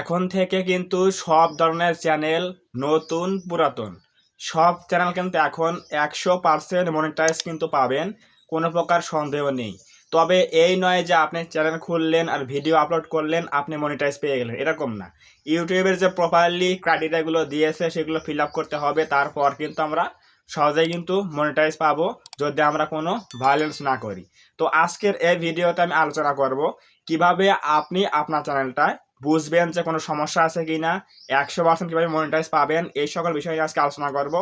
এখন থেকে কিন্তু সব ধরনের চ্যানেল, নতুন পুরাতন সব চ্যানেল কিন্তু এখন 100% মনিটাইজ কিন্তু পাবেন, কোনো প্রকার সন্দেহ নেই। তবে এই নয় যে আপনি চ্যানেল খুললেন আর ভিডিও আপলোড করলেন আপনি মনিটাইজ পেয়ে গেলেন, এরকম না। ইউটিউবের যে প্রপারলি ক্রাইটেরিয়াগুলো দিয়েছে সেগুলো ফিল আপ করতে হবে, তারপর কিন্তু আমরা সহজেই কিন্তু মনিটাইজ পাবো, যদি আমরা কোনো ভায়োলেন্স না করি। তো আজকের এই ভিডিওতে আমি আলোচনা করব কিভাবে আপনি আপনার চ্যানেলটায় বুঝবেন যে কোনো সমস্যা আছে কি না, 100% কীভাবে মনিটাইজ পাবেন, এই সকল বিষয়ে আজকে আলোচনা করব।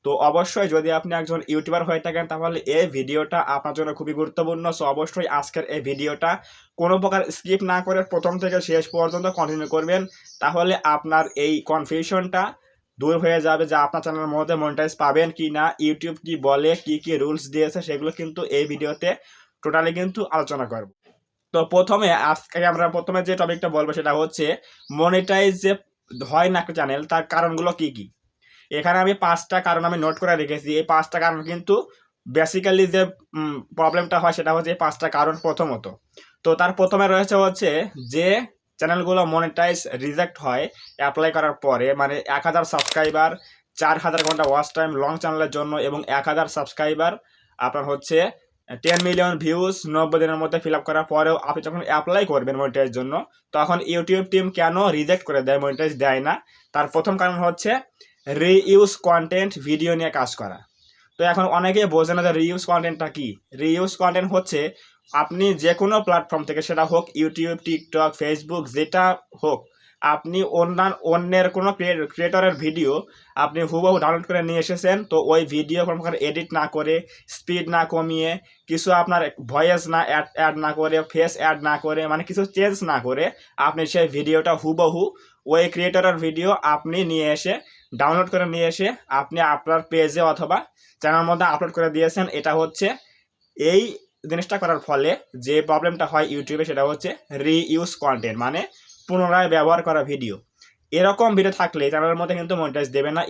তো অবশ্যই যদি আপনি একজন ইউটিউবার হয়ে থাকেন তাহলে এই ভিডিওটা আপনার জন্য খুবই গুরুত্বপূর্ণ। সো অবশ্যই আজকের এই ভিডিওটা কোনো প্রকার স্কিপ না করে প্রথম থেকে শেষ পর্যন্ত কন্টিনিউ করবেন, তাহলে আপনার এই কনফিউশনটা দূর হয়ে যাবে যে আপনার চ্যানেলের মধ্যে মনিটাইজ পাবেন কি না, ইউটিউব কি বলে, কি কি রুলস দিয়েছে সেগুলো কিন্তু এই ভিডিওতে টোটালি কিন্তু আলোচনা করব। তো আজকে আমরা প্রথমে যে টপিকটা বলবো সেটা হচ্ছে মনিটাইজ যে হয় না একটা চ্যানেল, তার কারণগুলো কি কি। এখানে আমি 5টা কারণ আমি নোট করে রেখেছি। এই 5টা কারণ কিন্তু বেসিক্যালি যে প্রবলেমটা হয় সেটা হচ্ছে এই 5টা কারণ। প্রথমত, তো তার প্রথমে রয়েছে হচ্ছে যে চ্যানেলগুলো মনিটাইজ রিজেক্ট হয় অ্যাপ্লাই করার পরে, মানে 1000 সাবস্ক্রাইবার, 4000 ঘন্টা ওয়াচ টাইম লং চ্যানেলের জন্য এবং 1000 সাবস্ক্রাইবার আপনার হচ্ছে 10 মিলিয়ন ভিউজ 90 দিনের মধ্যে ফিল আপ করার পরেও আপনি যখন অ্যাপ্লাই করবেন মনিটাইজের জন্য, তখন ইউটিউব টিম কেন রিজেক্ট করে দেয়, মনিটাইজ দেয় না? তার প্রথম কারণ হচ্ছে রিইউজ কন্টেন্ট, ভিডিও নিয়ে কাজ করা। তো এখন অনেকেই বোঝে না যে রিইউজ কন্টেন্টটা কি। রিইউজ কন্টেন্ট হচ্ছে আপনি যে কোনো প্ল্যাটফর্ম থেকে, সেটা হোক ইউটিউব, টিকটক, ফেসবুক, যেটা হোক, আপনি অন্যের কোনো ক্রিয়েটরের ভিডিও আপনি হুবহু ডাউনলোড করে নিয়ে এসেছেন। তো ওই ভিডিও কোনো প্রকার এডিট না করে, স্পিড না কমিয়ে, কিছু আপনার ভয়েস না অ্যাড না করে, ফেস অ্যাড না করে, মানে কিছু চেঞ্জ না করে আপনি সেই ভিডিওটা হুবহু ওই ক্রিয়েটরের ভিডিও আপনি নিয়ে এসে ডাউনলোড করে নিয়ে এসে আপনি আপনার পেজে অথবা চ্যানেলের মধ্যে আপলোড করে দিয়েছেন। এটা হচ্ছে এই জিনিসটা করার ফলে যে প্রবলেমটা হয় ইউটিউবে, সেটা হচ্ছে রিইউজ কন্টেন্ট, মানে পুনরায় ব্যবহার করা ভিডিও। এরকম ভিডিও থাকলে চ্যানেলের মধ্যে কিন্তু মনিটাইজ দেবে না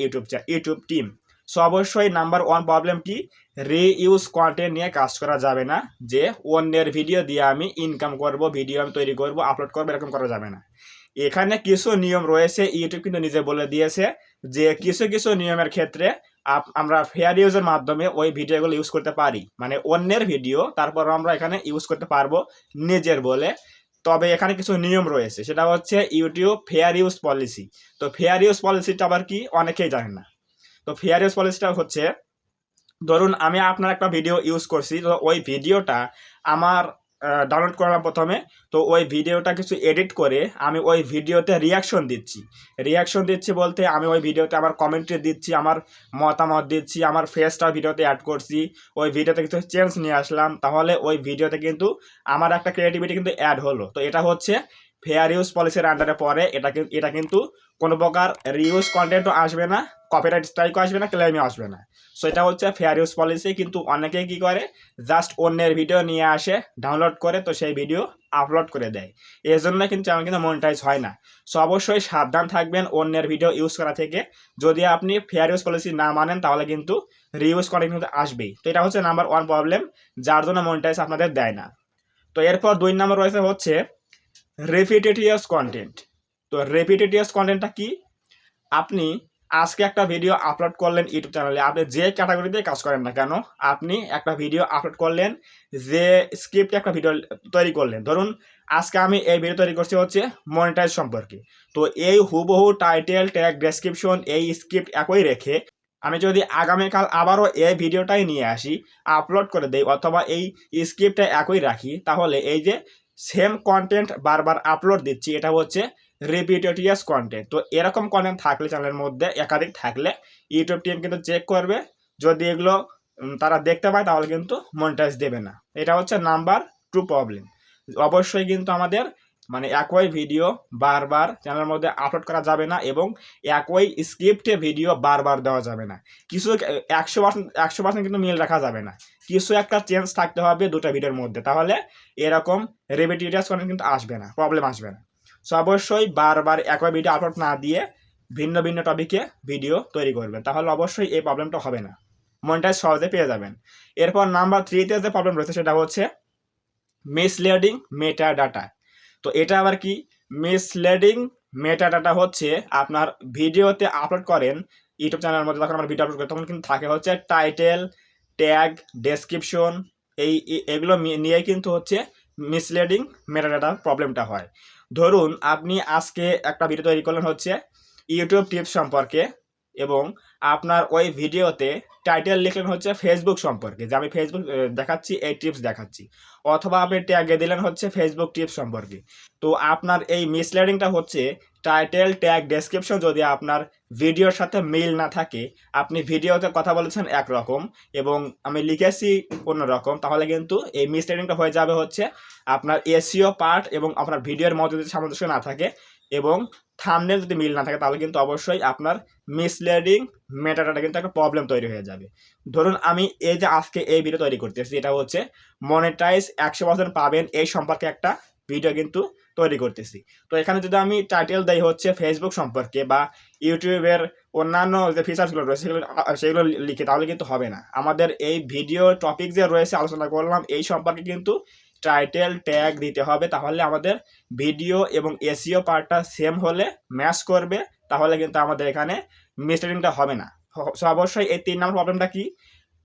ইউটিউব টিম। সো অবশ্যই নাম্বার 1 প্রবলেম কি, রিইউজ কন্টেন্ট নিয়ে কাজ করা যাবে না, যে অন্যের ভিডিও দিয়ে আমি ইনকাম করব, ভিডিও আমি তৈরি করব, আপলোড করবো, এরকম করা যাবে না। এখানে কিছু নিয়ম রয়েছে, ইউটিউব কিন্তু নিজে বলে দিয়েছে যে কিছু কিছু নিয়মের ক্ষেত্রে আমরা ফেয়ার ইউজের মাধ্যমে ওই ভিডিওগুলো ইউজ করতে পারি, মানে অন্যের ভিডিও তারপর আমরা এখানে ইউজ করতে পারবো নিজের বলে। তবে এখানে কিছু নিয়ম রয়েছে, সেটা হচ্ছে ইউটিউব ফেয়ার ইউজ পলিসি। তো ফেয়ার ইউজ পলিসিটা আবার কি অনেকেই জানেন না। তো ফেয়ার ইউজ পলিসিটা হচ্ছে, ধরুন আমি আপনার একটা ভিডিও ইউজ করছি, তো ওই ভিডিওটা আমার ডাউনলোড করলাম প্রথমে। তো ওই ভিডিওটা কিছু এডিট করে আমি ওই ভিডিওতে রিয়াকশন দিচ্ছি বলতে আমি ওই ভিডিওতে আমার কমেন্ট্রি দিচ্ছি, আমার মতামত দিচ্ছি, আমার ফেসটা ভিডিওতে অ্যাড করছি, ওই ভিডিওতে কিছু চেঞ্জ নিয়ে আসলাম, তাহলে ওই ভিডিওতে কিন্তু আমার একটা ক্রিয়েটিভিটি কিন্তু অ্যাড হলো। তো এটা হচ্ছে ফেয়ার ইউজ পলিসির আন্ডারে পড়ে। এটা কিন্তু কোনো প্রকার রিউজ কন্টেন্টও আসবে না, কপিরাইট স্ট্রাইকও আসবে না, ক্লেমও আসবে না। সো এটা হচ্ছে ফেয়ার ইউজ পলিসি। কিন্তু অনেকেই কী করে, জাস্ট অন্যের ভিডিও নিয়ে আসে, ডাউনলোড করে, তো সেই ভিডিও আপলোড করে দেয়। এই জন্য কিন্তু চ্যানেল কিন্তু মনিটাইজ হয় না। সো অবশ্যই সাবধান থাকবেন অন্যের ভিডিও ইউজ করা থেকে। যদি আপনি ফেয়ার ইউজ পলিসি না মানেন তাহলে কিন্তু রিউজ কন্টেন্ট কিন্তু আসবেই। তো এটা হচ্ছে নাম্বার 1 প্রবলেম, যার জন্য মনিটাইজ আপনাদের দেয় না। তো এরপর 2 নম্বর রয়েছে হচ্ছে রেপিটেটিয়াস কন্টেন্ট। তো রেপিটেটিয়াস কন্টেন্টটা কি, আপনি আজকে একটা ভিডিও আপলোড করলেন ইউটিউব চ্যানেলে, আপনি যে ক্যাটাগরিতে কাজ করেন না কেন, আপনি একটা ভিডিও আপলোড করলেন, যে স্ক্রিপ্টে একটা ভিডিও তৈরি করলেন। ধরুন আজকে আমি এই ভিডিও তৈরি করছি হচ্ছে মনিটাইজ সম্পর্কে। তো এই হুবহু টাইটেল, ট্যাগ, ডেসক্রিপশন, এই স্ক্রিপ্ট একই রেখে আমি যদি আগামীকাল আবারও এই ভিডিওটাই নিয়ে আসি, আপলোড করে দেই, অথবা এই স্ক্রিপ্টটা একই রাখি, তাহলে এই যে সেম কন্টেন্ট বারবার আপলোড দিচ্ছি, এটা হচ্ছে রিপিটেটিয়াস কন্টেন্ট। তো এরকম কন্টেন্ট থাকলে চ্যানেলের মধ্যে একাধিক থাকলে ইউটিউব টিম কিন্তু চেক করবে, যদি এগুলো তারা দেখতে পায় তাহলে কিন্তু মনিটাইজ দেবে না। এটা হচ্ছে নাম্বার 2 প্রবলেম। অবশ্যই কিন্তু আমাদের মানে একই ভিডিও বারবার চ্যানেলের মধ্যে আপলোড করা যাবে না, এবং একই স্ক্রিপ্টে ভিডিও বারবার দেওয়া যাবে না। কিছু 100% কিন্তু মিল রাখা যাবে না, কিছু একটা চেঞ্জ থাকতে হবে দুটো ভিডিওর মধ্যে, তাহলে এরকম রিপিটেটিয়াস কন্টেন্ট কিন্তু আসবে না, প্রবলেম আসবে না। সো অবশ্যই বারবার একই ভিডিও আপলোড না দিয়ে ভিন্ন ভিন্ন টপিকে ভিডিও তৈরি করবেন, তাহলে অবশ্যই এই প্রবলেমটা হবে না, মনিটাইজ সহজে পেয়ে যাবেন। এরপর নাম্বার 3তে যে প্রবলেম রয়েছে সেটা হচ্ছে মিসলিডিং মেটা ডাটা। তো এটা আবার কি, মিসলিডিং মেটা ডাটা হচ্ছে আপনার ভিডিওতে আপলোড করেন ইউটিউব চ্যানেলের মধ্যে, যখন আমরা ভিডিও আপলোড করি তখন কিন্তু থাকে হচ্ছে টাইটেল, ট্যাগ, ডেসক্রিপশন, এগুলো নিয়ে কিন্তু হচ্ছে মিসলিডিং মেটা ডাটা প্রবলেমটা হয়। ধরুন আপনি আজকে একটা ভিডিও তৈরি করলেন হচ্ছে ইউটিউব টিপস সম্পর্কে, এবং আপনার ওই ভিডিওতে টাইটেল লিখলেন হচ্ছে ফেসবুক সম্পর্কে, যে আমি ফেসবুক দেখাচ্ছি, এই টিপস দেখাচ্ছি, অথবা আপনি ট্যাগে দিলেন হচ্ছে ফেসবুক টিপস সম্পর্কে। তো আপনার এই মিসলিডিংটা হচ্ছে টাইটেল, ট্যাগ, ডেসক্রিপশন যদি আপনার ভিডিওর সাথে মিল না থাকে, আপনি ভিডিওতে কথা বলেছেন একরকম এবং আমি লিখেছি অন্যরকম, তাহলে কিন্তু এই মিসলিডিংটা হয়ে যাবে হচ্ছে আপনার এসইও পার্ট এবং আপনার ভিডিওর মধ্যে যদি সামঞ্জস্য না থাকে এবং থাম্বনেল যদি মিল না থাকে, তাহলে কিন্তু অবশ্যই আপনার মিসলিডিং মেটাডাটা কিন্তু একটা প্রবলেম তৈরি হয়ে যাবে। ধরুন আমি এই যে আজকে এই ভিডিও তৈরি করতেছি, এটা হচ্ছে মনিটাইজ 100% পাবেন এই সম্পর্কে একটা ভিডিও কিন্তু তৈরি করতেছি। তো এখানে যদি আমি টাইটেল দেই হচ্ছে ফেসবুক সম্পর্কে বা ইউটিউবের অন্যান্য যে ফিচার্সগুলো রয়েছে সেগুলো লিখে, তাহলে কিন্তু হবে না। আমাদের এই ভিডিও টপিক যে রয়েছে আলোচনা করলাম এই সম্পর্কে কিন্তু টাইটেল, ট্যাগ দিতে হবে, তাহলে আমাদের ভিডিও এবং এসইও পার্টটা সেম হলে ম্যাচ করবে, তাহলে কিন্তু আমাদের এখানে মিসলিডিংটা হবে না। সো অবশ্যই এই 3 নম্বর প্রবলেমটা কি,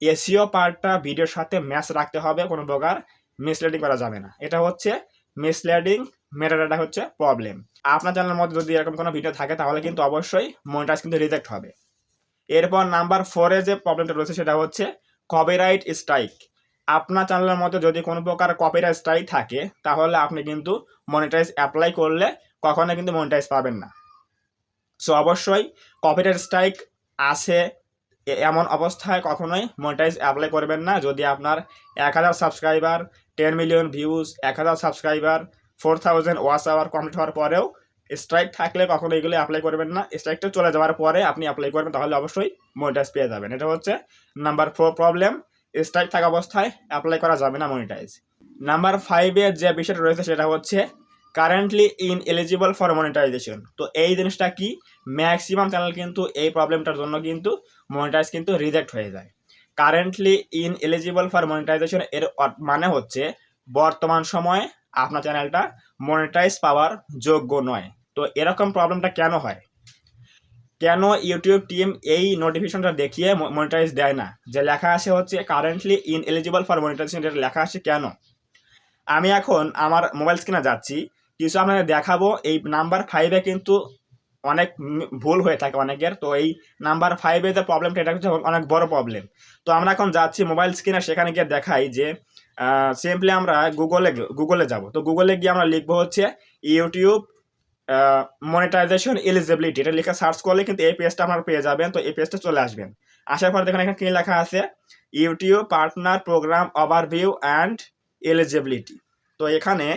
এসইও পার্টটা ভিডিওর সাথে ম্যাচ রাখতে হবে, কোনো প্রকার মিসলিডিং করা যাবে না। এটা হচ্ছে মিসলিডিং মেটাডাটা হচ্ছে প্রবলেম। আপনার চ্যানেলের মধ্যে যদি এরকম কোনো ভিডিও থাকে তাহলে কিন্তু অবশ্যই মনিটাইজ কিন্তু রিজেক্ট হবে। এরপর নাম্বার 4 যে প্রবলেমটা রয়েছে সেটা হচ্ছে কপিরাইট স্ট্রাইক। আপনার চ্যানেলের মধ্যে যদি কোনো প্রকার কপিরাইট স্ট্রাইক থাকে তাহলে আপনি কিন্তু মনিটাইজ অ্যাপ্লাই করলে কখনো কিন্তু মনিটাইজ পাবেন না। সো অবশ্যই কপিরাইট স্ট্রাইক আছে এমন অবস্থায় কখনোই মনিটাইজ অ্যাপ্লাই করবেন না। যদি আপনার 1000 subscriber, 10 million views, 1000 subscriber, 4000 watch hour complete হওয়ার পরেও স্ট্রাইক থাকলে কখনো এগুলো অ্যাপ্লাই করবেন না। স্ট্রাইকটা চলে যাওয়ার পরে আপনি অ্যাপ্লাই করবেন, তাহলে অবশ্যই মনিটাইজ পেয়ে যাবেন। এটা হচ্ছে নাম্বার 4 প্রবলেম, স্ট্রাইক থাকা অবস্থায় অ্যাপ্লাই করা যাবে না মনিটাইজ। নাম্বার 5 এর যে বিষয়টা রয়েছে সেটা হচ্ছে কারেন্টলি ইনএলিজিবল ফর মনিটাইজেশন। তো এই জিনিসটা কি, ম্যাক্সিমাম চ্যানেল কিন্তু এই প্রবলেমটার জন্য কিন্তু মনিটাইজ কিন্তু রিজেক্ট হয়ে যায়। কারেন্টলি ইনএলিজিবল ফর মনিটাইজেশন এর মানে হচ্ছে বর্তমান সময়ে আপনার চ্যানেলটা মনিটাইজ পাওয়ার যোগ্য নয়। তো এরকম প্রবলেমটা কেন হয়, কেন ইউটিউব টিম এই নোটিফিকেশনটা দেখিয়ে মনিটাইজ দেয় না, যে লেখা আসে হচ্ছে কারেন্টলি ইনএলিজিবল ফর মনিটাইজেশন, এটা লেখা আসে কেন? আমি এখন আমার মোবাইল স্ক্রিনে যাচ্ছি, কিছু আপনাদের দেখাবো। এই নাম্বার 5 কিন্তু অনেক ভুল হয়ে থাকে অনেকের। তো এই নাম্বার 5 যে প্রবলেমটা, এটা হচ্ছে অনেক বড় প্রবলেম। তো আমরা এখন যাচ্ছি মোবাইল স্ক্রিনে, সেখানে গিয়ে দেখাই যে সিম্পলি আমরা গুগলে যাব। তো গুগলে গিয়ে আমরা লিখবো হচ্ছে ইউটিউব মনিটাইজেশন এলিজিবিলিটি, এটা লিখে সার্চ করলে কিন্তু এই পেজটা আপনারা পেয়ে যাবেন। তো এই পেজটা চলে আসবেন, আসার পর দেখুন এখানে কি লেখা আছে, YouTube partner program overview and eligibility. তো এখানে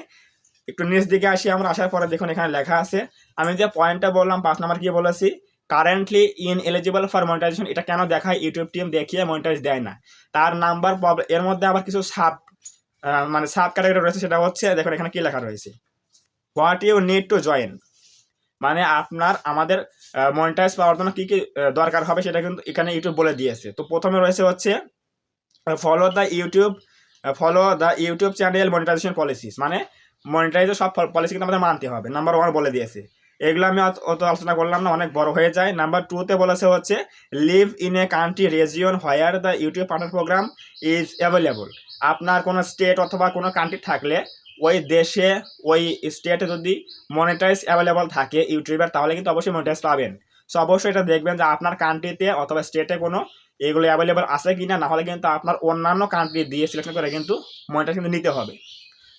একটু নিচ দিকে আসি আমরা, আসার পরে দেখুন এখানে লেখা আছে, আমি যে পয়েন্টটা বললাম 5 নাম্বার কি বলেছি, কারেন্টলি ইনএলিজিবল ফর মনিটাইজেশন, এটা কেন দেখায়, ইউটিউব টিম দেখিয়ে মনিটাইজ দেয় না। তার নাম্বার এর মধ্যে আবার কিছু সাব ক্যাটাগরি রয়েছে, সেটা হচ্ছে দেখুন এখানে কি লেখা রয়েছে, what you need to join, মানে আপনার আমাদের মনিটাইজ পাওয়ার জন্য কী কী দরকার হবে সেটা কিন্তু এখানে ইউটিউব বলে দিয়েছে। তো প্রথমে রয়েছে হচ্ছে follow the YouTube channel monetization policies, মানে মনিটাইজের সব পলিসি কিন্তু আমাদের মানতে হবে। নাম্বার 1 বলে দিয়েছে, এগুলো আমি অত আলোচনা করলাম না, অনেক বড় হয়ে যায়। নাম্বার 2তে বলেছে হচ্ছে live in a country region where the YouTube partner programme is available. আপনার কোনো স্টেট অথবা কোনো কান্ট্রি থাকলে ওই দেশে ওই স্টেটে যদি মনিটাইজ অ্যাভেলেবল থাকে ইউটিউবের, তাহলে কিন্তু অবশ্যই মনিটাইজ পাবেন। সো অবশ্যই এটা দেখবেন যে আপনার কান্ট্রিতে অথবা স্টেটে কোনো এগুলো অ্যাভেলেবল আছে কিনা, না হলে কিন্তু আপনার অন্যান্য কান্ট্রি দিয়ে সিলেকশন করে কিন্তু মনিটাইজ কিন্তু নিতে হবে।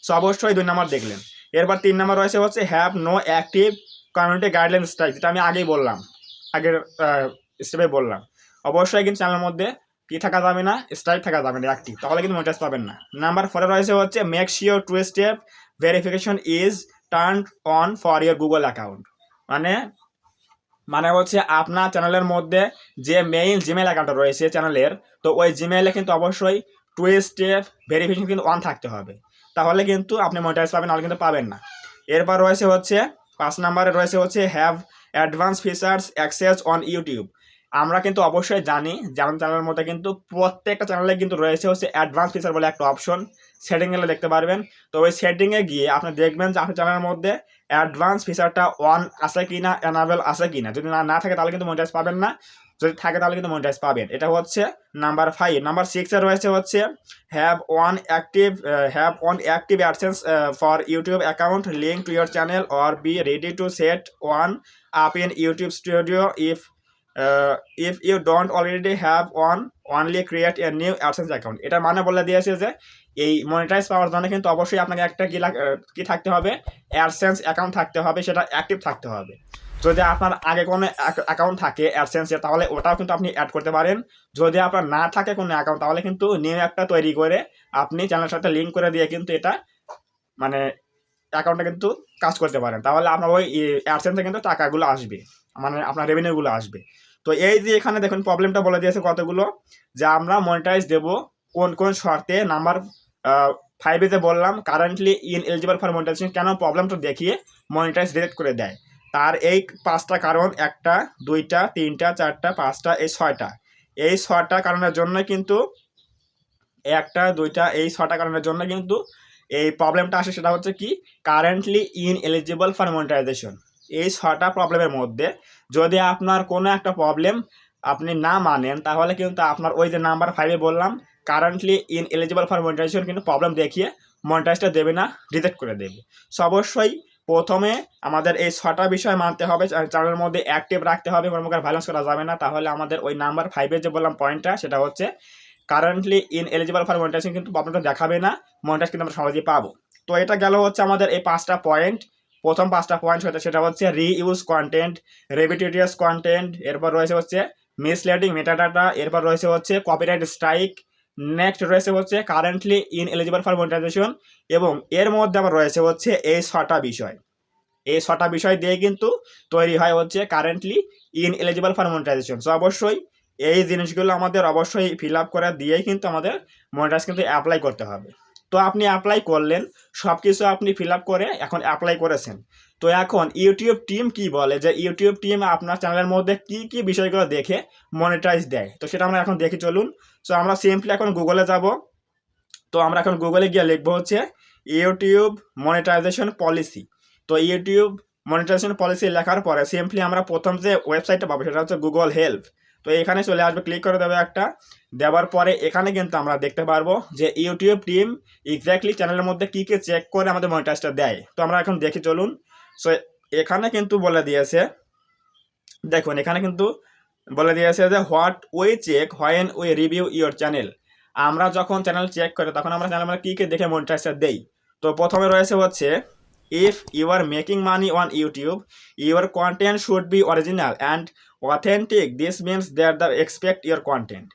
সো অবশ্যই 2 নাম্বার দেখলেন। এরপর 3 নাম্বার রয়েছে হচ্ছে have no active community guideline strike, যেটা আমি আগেই বললাম, আগের স্টেপে বললাম। অবশ্যই কিন্তু চ্যানেলের মধ্যে কি থাকা যাবে না, স্ট্রাইক থাকা যাবে না অ্যাক্টিভ, তাহলে কিন্তু মনিটাইজ পাবেন না। নাম্বার 4 রয়েছে হচ্ছে make sure 2 step verification is turned on for your Google account, মানে হচ্ছে আপনার চ্যানেলের মধ্যে যে মেইন জিমেল অ্যাকাউন্টটা রয়েছে চ্যানেলের, তো ওই জিমেইলে কিন্তু অবশ্যই 2 স্টেপ ভেরিফিকেশন কিন্তু অন থাকতে হবে, তাহলে কিন্তু আপনি মনিটাইজ পাবেন, নাহলে কিন্তু পাবেন না। এরপর রয়েছে হচ্ছে 5 নাম্বারে রয়েছে হচ্ছে have advance features access on YouTube. আমরা কিন্তু অবশ্যই জানি যে আমাদের চ্যানেলের মধ্যে কিন্তু প্রত্যেকটা চ্যানেলে কিন্তু রয়েছে হচ্ছে অ্যাডভান্স ফিচার বলে একটা অপশন, সেটিংয়ে দেখতে পারবেন। তো ওই সেটিংয়ে গিয়ে আপনি দেখবেন যে আপনার চ্যানেলের মধ্যে অ্যাডভান্স ফিচারটা অন আছে কিনা, এনাবেল আছে কিনা। যদি না থাকে তাহলে কিন্তু মনিটাইজ পাবেন না, যদি থাকে তাহলে কিন্তু মনিটাইজ পাবেন। এটা হচ্ছে নাম্বার 5। নাম্বার 6 রয়েছে হচ্ছে have on active AdSense for YouTube account link to your channel or be ready to set one up in YouTube studio if you don't already have one, only create a new AdSense account। এটার মানে বলে দিয়েছে যে এই monetize পাওয়ার জন্য কিন্তু অবশ্যই আপনাকে একটা কি থাকতে হবে, অ্যাডসেন্স অ্যাকাউন্ট থাকতে হবে, সেটা অ্যাক্টিভ থাকতে হবে। যদি আপনার আগে কোনো অ্যাকাউন্ট থাকে অ্যাডসেন্সের তাহলে ওটাও কিন্তু আপনি অ্যাড করতে পারেন। যদি আপনার না থাকে কোনো অ্যাকাউন্ট তাহলে কিন্তু নিউ একটা তৈরি করে আপনি চ্যানেলের সাথে লিঙ্ক করে দিয়ে কিন্তু এটা মানে অ্যাকাউন্টে কিন্তু কাজ করতে পারেন। তাহলে আপনার ওই অ্যাডসেন্সে কিন্তু টাকাগুলো আসবে, মানে আপনার রেভিনিউগুলো আসবে। তো এই যে এখানে দেখুন প্রবলেমটা বলে দিয়েছে কতগুলো, যে আমরা মনিটাইজ দেব কোন কোন শর্তে। নাম্বার 5 যে বললাম কারেন্টলি ইনএলিজিবল ফর মনিটাইজেশন, কেন প্রবলেমটা দেখিয়ে মনিটাইজ রিজেক্ট করে দেয়। তার এই 5টা কারণ, 1টা 2টা 3টা 4টা 5টা এই 6টা, এই 6টা কারণের জন্য কিন্তু 1টা 2টা এই 6টা কারণের জন্য কিন্তু এই প্রবলেমটা আসে। সেটা হচ্ছে কি, কারেন্টলি ইনএলিজিবল ফর মনিটাইজেশন। এই 6টা প্রবলেমের মধ্যে যদি আপনার কোনো একটা প্রবলেম আপনি না মানেন তাহলে কিন্তু আপনার ওই যে নাম্বার 5 বললাম কারেন্টলি ইনএলিজিবল ফর মনিটাইজেশন কিন্তু প্রবলেম দেখিয়ে মনিটাইজটা দেবে না, রিজেক্ট করে দেবে। সো অবশ্যই প্রথমে আমাদের এই 6টা বিষয় মানতে হবে, চ্যানেলের মধ্যে অ্যাক্টিভ রাখতে হবে, কোনো প্রকার ভায়োলেন্স করা যাবে না। তাহলে আমাদের ওই নাম্বার 5 যে বললাম পয়েন্টটা, সেটা হচ্ছে কারেন্টলি ইনএলিজিবল ফর মনিটাইজেশন কিন্তু প্রবলেমটা দেখাবে না, মনিটাইজ কিন্তু আমরা সহজেই পাবো। তো এটা গেল হচ্ছে আমাদের এই 5টা পয়েন্ট। প্রথম 5টা পয়েন্ট সেটা হচ্ছে রিইউজ কন্টেন্ট, রেপিটেটিয়াস কন্টেন্ট, এরপর রয়েছে হচ্ছে মিসলিডিং মেটাডাটা, এরপর রয়েছে হচ্ছে কপিরাইট স্ট্রাইক, নেক্সট রয়েছে হচ্ছে কারেন্টলি ইনএলিজিবল ফর মনিটাইজেশন, এবং এর মধ্যে আবার রয়েছে হচ্ছে এই 6টা বিষয়। এই 6টা বিষয় দিয়ে কিন্তু তৈরি হয় হচ্ছে currently ineligible for monetization. So অবশ্যই এই জিনিসগুলো আমাদের অবশ্যই ফিল আপ করে দিয়েই কিন্তু আমাদের মনিটাইজ কিন্তু অ্যাপ্লাই করতে হবে। তো আপনি অ্যাপ্লাই করলেন, সব কিছু আপনি ফিল আপ করে এখন অ্যাপ্লাই করেছেন। তো এখন ইউটিউব টিম কি বলে, যে ইউটিউব টিম আপনার চ্যানেলের মধ্যে কি কি বিষয়গুলো দেখে মনিটাইজ দেয়, তো সেটা আমরা এখন দেখি চলুন। সো আমরা সিম্পলি এখন গুগলে যাব। তো আমরা এখন গুগলে গিয়ে লিখবো হচ্ছে ইউটিউব মনিটাইজেশন পলিসি। তো ইউটিউব মনিটাইজেশন পলিসি লেখার পরে সিম্পলি আমরা প্রথম যে ওয়েবসাইটটা পাবো সেটা হচ্ছে গুগল হেল্প। তো এখানে চলে আসবে, ক্লিক করে দেবে একটা, দেওয়ার পরে এখানে কিন্তু আমরা দেখতে পারবো যে ইউটিউব টিম এক্স্যাক্টলি চ্যানেলের মধ্যে কী কী চেক করে আমাদের মনিটাইজটা দেয়। তো আমরা এখন দেখি চলুন। সো এখানে কিন্তু বলে দিয়েছে, দেখুন এখানে কিন্তু বলে দিয়েছে যে what we check when we review your channel. আমরা যখন চ্যানেল চেক করি তখন আমরা চ্যানেল মানে কী কী দেখে মনিটাইজটা দেই। তো প্রথমে রয়েছে হচ্ছে if you are making money on YouTube your content should be original and authentic, this means that the expect your content.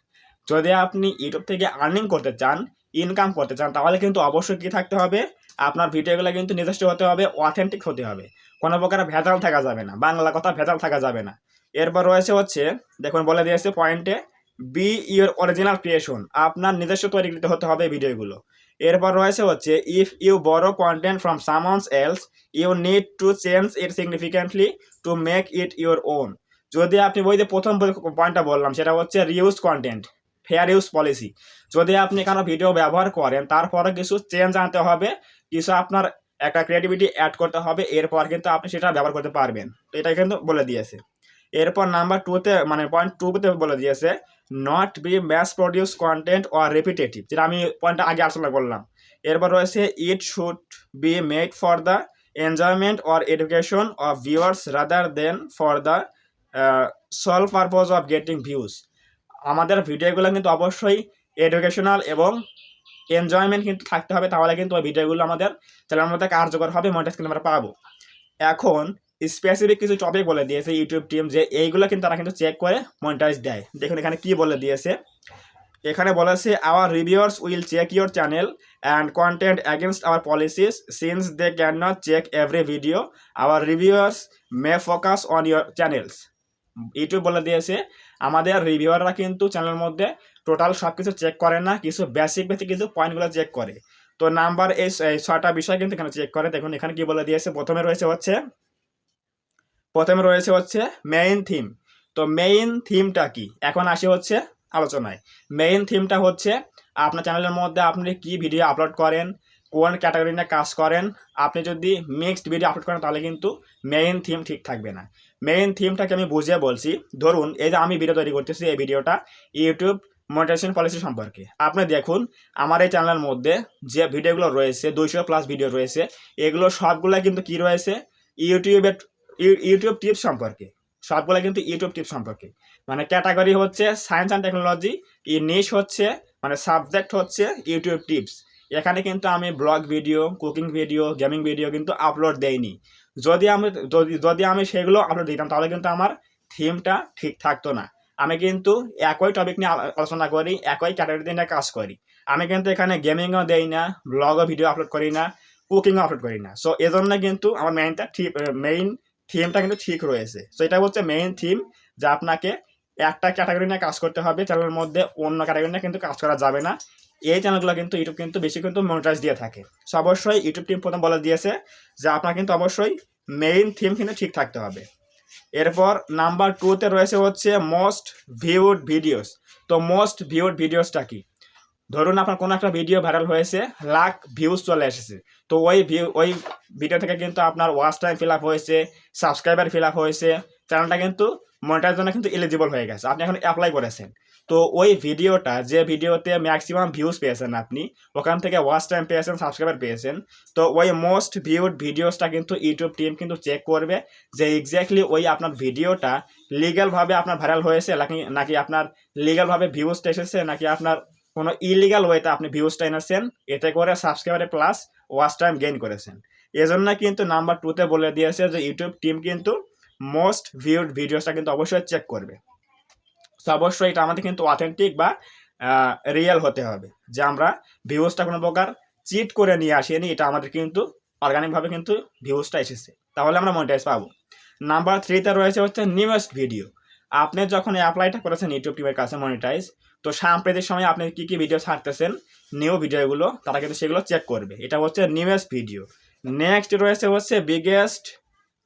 যদি আপনি ইউটিউব থেকে আর্নিং করতে চান, ইনকাম করতে চান, তাহলে কিন্তু অবশ্যই কী থাকতে হবে, আপনার ভিডিওগুলো কিন্তু নিজস্ব হতে হবে, অথেন্টিক হতে হবে, কোনো প্রকার ভেজাল থাকা যাবে না, বাংলা কথা ভেজাল থাকা যাবে না। এরপর রয়েছে হচ্ছে দেখুন বলে দিয়েছে পয়েন্টে বি ইউর অরিজিনাল ক্রিয়েশন, আপনার নিজস্ব তৈরিকৃত হতে হবে ভিডিওগুলো। এরপর রয়েছে হচ্ছে if you borrow content from someone's else you need to change it significantly to make it your own. যদি আপনি ওই যে প্রথম পয়েন্টটা বললাম সেটা হচ্ছে reuse content, fair use policy. যদি আপনি কোনো ভিডিও ব্যবহার করেন তারপরে কিছু চেঞ্জ আনতে হবে, কিছু আপনার একটা ক্রিয়েটিভিটি অ্যাড করতে হবে, এরপর কিন্তু আপনি সেটা ব্যবহার করতে পারবেন। তো এটা কিন্তু বলে দিয়েছে। এরপর নাম্বার 2তে মানে পয়েন্ট 2তে বলে দিয়েছে not be mass produce content or repetitive, যেটা আমি পয়েন্টটা আগে আলোচনা করলাম। এরপর রয়েছে it should be made for the enjoyment or education of viewers rather than for the sole purpose of getting views. আমাদের ভিডিওগুলো কিন্তু অবশ্যই এডুকেশনাল এবং এনজয়মেন্ট কিন্তু থাকতে হবে, তাহলে কিন্তু ওই ভিডিওগুলো আমাদের চ্যানেলের মধ্যে কার্যকর হবে, মনিটাইজ কিন্তু আমরা পাবো। এখন স্পেসিফিক কিছু টপিক বলে দিয়েছে ইউটিউব টিম যে এইগুলো কিন্তু তারা কিন্তু চেক করে মনিটাইজ দেয়। দেখুন এখানে কি বলে দিয়েছে, এখানে বলেছে our reviewers will check your channel and content against our policies since they can not check every video our reviewers may focus on your channels. YouTube বলে দিয়েছে আমাদের রিভিউয়াররা কিন্তু চ্যানেলের মধ্যে টোটাল সব কিছু চেক করে না, কিছু বেসিক কিছু পয়েন্টগুলো চেক করে। তো নাম্বার এই 6টা বিষয় কিন্তু এখানে চেক করে। দেখুন এখানে কি বলে দিয়েছে, প্রথমে রয়েছে হচ্ছে মেইন থিম। তো মেইন থিমটা কি, এখন আসি হচ্ছে আলোচনায়। মেইন থিমটা হচ্ছে আপনার চ্যানেলের মধ্যে আপনি কি ভিডিও আপলোড করেন, কোন ক্যাটাগরি নিয়ে কাজ করেন। আপনি যদি মিক্সড ভিডিও আপলোড করেন তাহলে কিন্তু মেইন থিম ঠিক থাকবে না। মেইন থিমটাকে আমি বুঝিয়ে বলছি। ধরুন এই যে আমি ভিডিও তৈরি করতেছি, এই ভিডিওটা ইউটিউব মনিটাইজেশন পলিসি সম্পর্কে। আপনি দেখুন আমার এই চ্যানেলের মধ্যে যে ভিডিওগুলো রয়েছে 200+ ভিডিও রয়েছে, এগুলো সবগুলো কিন্তু কি রয়েছে ইউটিউব টিপস সম্পর্কে। সবগুলো কিন্তু ইউটিউব টিপস সম্পর্কে। মানে ক্যাটাগরি হচ্ছে সায়েন্স অ্যান্ড টেকনোলজি, নিশ হচ্ছে মানে সাবজেক্ট হচ্ছে ইউটিউব টিপস। এখানে কিন্তু আমি blog video, cooking video, gaming video কিন্তু আপলোড দেইনি। যদি আমি সেগুলো আপলোড দিতাম তাহলে কিন্তু আমার থিমটা ঠিক থাকতো না। আমি কিন্তু একই টপিক নিয়ে আলোচনা করি, একই ক্যাটাগরি নিয়ে কাজ করি। আমি কিন্তু এখানে গেমিংও দেই না, ব্লগও ভিডিও আপলোড করি না, কুকিংও আপলোড করি না। সো এজন্য কিন্তু আমার মেইন থিমটা কিন্তু ঠিক রয়েছে। সো এটা হচ্ছে মেইন থিম, যা আপনাকে একটা ক্যাটাগরি নিয়ে কাজ করতে হবে চ্যানেলের মধ্যে, অন্য ক্যাটাগরি নিয়ে কিন্তু কাজ করা যাবে না। এই চ্যানেলগুলো কিন্তু ইউটিউব কিন্তু বেশি কিন্তু মনিটাইজ দিয়ে থাকে। সো অবশ্যই ইউটিউব টিম প্রথম বলে দিয়েছে যে আপনার কিন্তু অবশ্যই মেইন থিম কিন্তু ঠিক থাকতে হবে। এরপর নাম্বার 2-তে রয়েছে হচ্ছে মোস্ট ভিউড ভিডিওস। তো মোস্ট ভিউড ভিডিওসটা কি? ধরুন আপনার কোনো একটা ভিডিও ভাইরাল হয়েছে, লাখ ভিউজ চলে এসেছে। তো ওই ভিডিও থেকে কিন্তু আপনার ওয়াচ টাইম ফিল আপ হয়েছে, সাবস্ক্রাইবার ফিল আপ হয়েছে, চ্যানেলটা কিন্তু মনিটাইজের জন্য কিন্তু এলিজিবল হয়ে গেছে, আপনি এখন অ্যাপ্লাই করেছেন। তো ওই ভিডিওটা যে ভিডিওতে ম্যাক্সিমাম ভিউজ পেয়েছেন আপনি, ওখান থেকে ওয়াচ টাইম পেয়েছেন, সাবস্ক্রাইবার পেয়েছেন, তো ওই মোস্ট ভিউড ভিডিওসটা কিন্তু ইউটিউব টিম কিন্তু চেক করবে যে এক্স্যাক্টলি ওই আপনার ভিডিওটা লিগ্যালভাবে আপনার ভাইরাল হয়েছে নাকি আপনার লিগ্যালভাবে ভিউজটা এসেছে, নাকি আপনার কোনো ইলিগাল ওয়েতে আপনি ভিউজটা এনেছেন, এতে করে সাবস্ক্রাইবারে প্লাস ওয়াচ টাইম গেইন করেছেন। এজন্য কিন্তু নাম্বার 2-তে বলে দিয়েছে যে ইউটিউব টিম কিন্তু মোস্ট ভিউড ভিডিওসটা কিন্তু অবশ্যই চেক করবে। তো অবশ্যই এটা আমাদের কিন্তু অথেন্টিক বা রিয়েল হতে হবে, যে আমরা ভিউজটা কোনো প্রকার চিট করে নিয়ে আসিনি, এটা আমাদের কিন্তু অর্গানিকভাবে কিন্তু ভিউজটা এসেছে, তাহলে আমরা মনিটাইজ পাবো। নাম্বার 3-তে রয়েছে হচ্ছে নিউয়েস্ট ভিডিও। আপনি যখন অ্যাপ্লাইটা করেছেন ইউটিউব টিমের কাছে মনিটাইজ, তো সাম্প্রতিক সময় আপনি কী কী ভিডিও ছাড়তেছেন, নিউ ভিডিওগুলো, তারা কিন্তু সেগুলো চেক করবে। এটা হচ্ছে নিউয়েস্ট ভিডিও। নেক্সট রয়েছে হচ্ছে biggest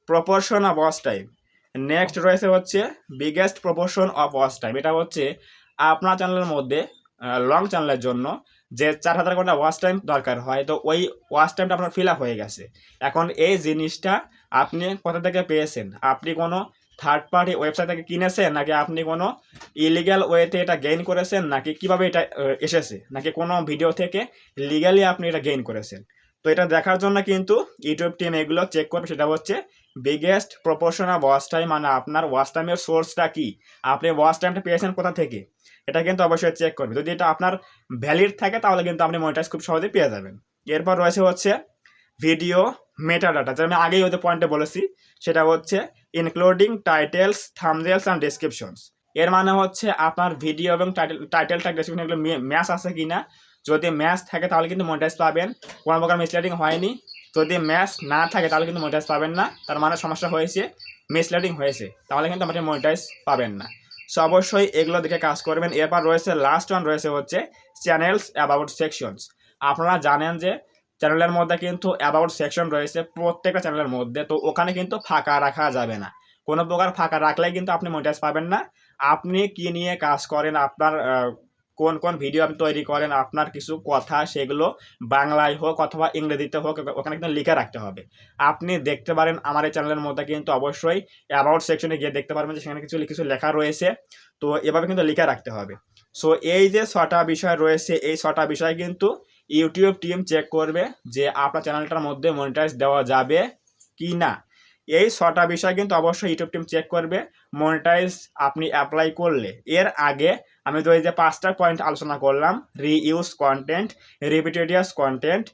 proportion of watch time. Next রয়েছে হচ্ছে biggest proportion of watch time. এটা হচ্ছে আপনার চ্যানেলের মধ্যে লং চ্যানেলের জন্য যে 4000 ঘন্টা ওয়াচ টাইম দরকার হয়, তো ওই ওয়াচ টাইমটা আপনার ফিল আপ হয়ে গেছে। এখন এই জিনিসটা আপনি কোথা থেকে পেয়েছেন? আপনি কোনো থার্ড পার্টি ওয়েবসাইট থেকে কিনেছেন, নাকি আপনি কোনো ইলিগ্যাল ওয়েতে এটা গেইন করেছেন, নাকি কিভাবে এটা এসেছে, নাকি কোনো ভিডিও থেকে লিগালি আপনি এটা গেইন করেছেন? তো এটা দেখার জন্য কিন্তু ইউটিউব টিম এগুলো চেক করবে। সেটা হচ্ছে biggest proportion of watch time, মানে আপনার ওয়াচ টাইমের সোর্সটা কি, আপনি ওয়াচ টাইমটা পেয়েছেন কোথা থেকে, এটা কিন্তু অবশ্যই চেক করবে। যদি এটা আপনার ভ্যালিড থাকে তাহলে কিন্তু আপনি মনিটাইজ খুব সহজেই পেয়ে যাবেন। এরপর রয়েছে হচ্ছে ভিডিও মেটাডাটা, যেটা আমি আগেই ওদের পয়েন্টে বলেছি, সেটা হচ্ছে ইনক্লুডিং টাইটেলস, থাম্বনেলস অ্যান্ড ডেসক্রিপশনস। এর মানে হচ্ছে আপনার ভিডিও এবং টাইটেল ট্যাগ ডেসক্রিপশন এগুলো ম্যাচ আছে কিনা। যদি ম্যাচ থাকে তাহলে কিন্তু মনিটাইজ পাবেন, কোনো প্রকার মিসলিডিং হয়নি। যদি ম্যাচ না থাকে তাহলে কিন্তু মনিটাইজ পাবেন না, তার মানে সমস্যা হয়েছে, মিসলিডিং হয়েছে, তাহলে কিন্তু আপনি মনিটাইজ পাবেন না। সো অবশ্যই এগুলো দেখে কাজ করবেন। এরপর রয়েছে লাস্ট ওয়ান, রয়েছে হচ্ছে চ্যানেলস অ্যাবাউট সেকশনস। আপনারা জানেন যে চ্যানেলের মধ্যে কিন্তু অ্যাবাউট সেকশন রয়েছে প্রত্যেকটা চ্যানেলের মধ্যে, তো ওখানে কিন্তু ফাঁকা রাখা যাবে না। কোনো প্রকার ফাঁকা রাখলে কিন্তু আপনি মনিটাইজ পাবেন না। আপনি কি নিয়ে কাজ করেন, আপনার কোন কোন ভিডিও আপনি তৈরি করেন, আপনার কিছু কথা সেগুলো বাংলায় হোক অথবা ইংরেজিতে হোক ওখানে কিন্তু লিখে রাখতে হবে। আপনি দেখতে পারেন আমার এই চ্যানেলের মধ্যে কিন্তু অবশ্যই অ্যাবাউট সেকশনে গিয়ে দেখতে পারবেন যে সেখানে কিছু লেখা রয়েছে, তো এভাবে কিন্তু লিখে রাখতে হবে। সো এই যে 6টা বিষয় রয়েছে, এই 6টা বিষয় কিন্তু ইউটিউব টিম চেক করবে যে আপনার চ্যানেলটার মধ্যে মনিটাইজ দেওয়া যাবে কি না। এই 6টা বিষয় কিন্তু অবশ্যই ইউটিউব টিম চেক করবে মনিটাইজ আপনি অ্যাপ্লাই করলে। এর আগে আমি তো এই যে 5টা পয়েন্ট আলোচনা করলাম, reuse content, repetitious content,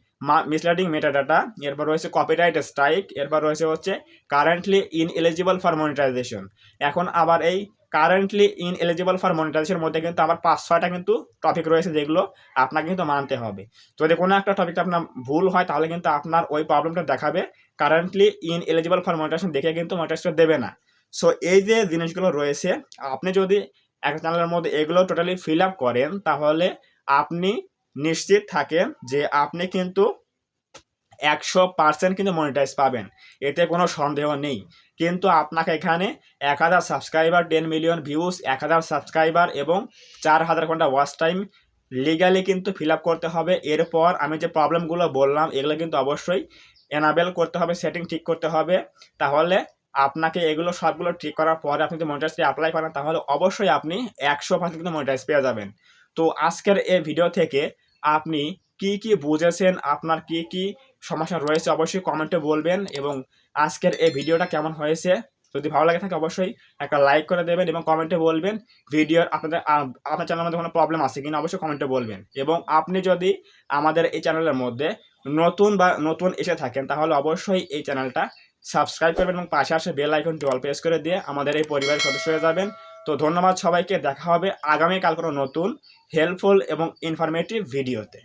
misleading metadata, এরপর রয়েছে কপিরাইট স্ট্রাইক, এরপর রয়েছে হচ্ছে কারেন্টলি ইনএলিজিবল ফর মনিটাইজেশন। এখন আবার এই কারেন্টলি ইনএলিজিবল ফর মনিটাইজেশনের মধ্যে কিন্তু আবার 5-6টা কিন্তু টপিক রয়েছে যেগুলো আপনাকে কিন্তু মানতে হবে। যদি কোনো একটা টপিকটা আপনার ভুল হয় তাহলে কিন্তু আপনার ওই প্রবলেমটা দেখাবে, কারেন্টলি ইনএলিজিবল ফর মনিটাইজেশন দেখে কিন্তু মনিটাইজটা দেবে না। সো এই যে জিনিসগুলো রয়েছে, আপনি যদি একটা চ্যানেলের মধ্যে এগুলো টোটালি ফিল আপ করেন তাহলে আপনি নিশ্চিত থাকেন যে আপনি কিন্তু 100% কিন্তু মনিটাইজ পাবেন, এতে কোনো সন্দেহ নেই। কিন্তু আপনাকে এখানে 1000 সাবস্ক্রাইবার, 10 মিলিয়ন ভিউজ, 1000 সাবস্ক্রাইবার এবং 4000 ঘন্টা ওয়াচ টাইম লিগালি কিন্তু ফিল আপ করতে হবে। এরপর আমি যে প্রবলেমগুলো বললাম এগুলো কিন্তু অবশ্যই এনাবেল করতে হবে, সেটিং ঠিক করতে হবে। তাহলে আপনাকে এগুলো সবগুলো ঠিক করার পরে আপনি যদি মনিটাইজটি অ্যাপ্লাই করেন তাহলে অবশ্যই আপনি 100% কিন্তু মনিটাইজ পেয়ে যাবেন। তো আজকের এই ভিডিও থেকে আপনি কি বুঝেছেন, আপনার কি সমস্যা রয়েছে অবশ্যই কমেন্টে বলবেন। এবং আজকের এই ভিডিওটা কেমন হয়েছে যদি ভালো লাগে থাকে অবশ্যই একটা লাইক করে দেবেন এবং কমেন্টে বলবেন ভিডিওর আপনার চ্যানেলের মধ্যে কোনো প্রবলেম আছে কিনা অবশ্যই কমেন্টে বলবেন। এবং আপনি যদি আমাদের এই চ্যানেলের মধ্যে নতুন এসে থাকেন তাহলে অবশ্যই এই চ্যানেলটা সাবস্ক্রাইব করবেন এবং পাশে আসে বেল আইকনটি অল প্রেস করে দিয়ে আমাদের এই পরিবারের সদস্য হয়ে যাবেন। তো ধন্যবাদ সবাইকে, দেখা হবে আগামীকাল কোনো নতুন হেল্পফুল এবং ইনফরমেটিভ ভিডিওতে।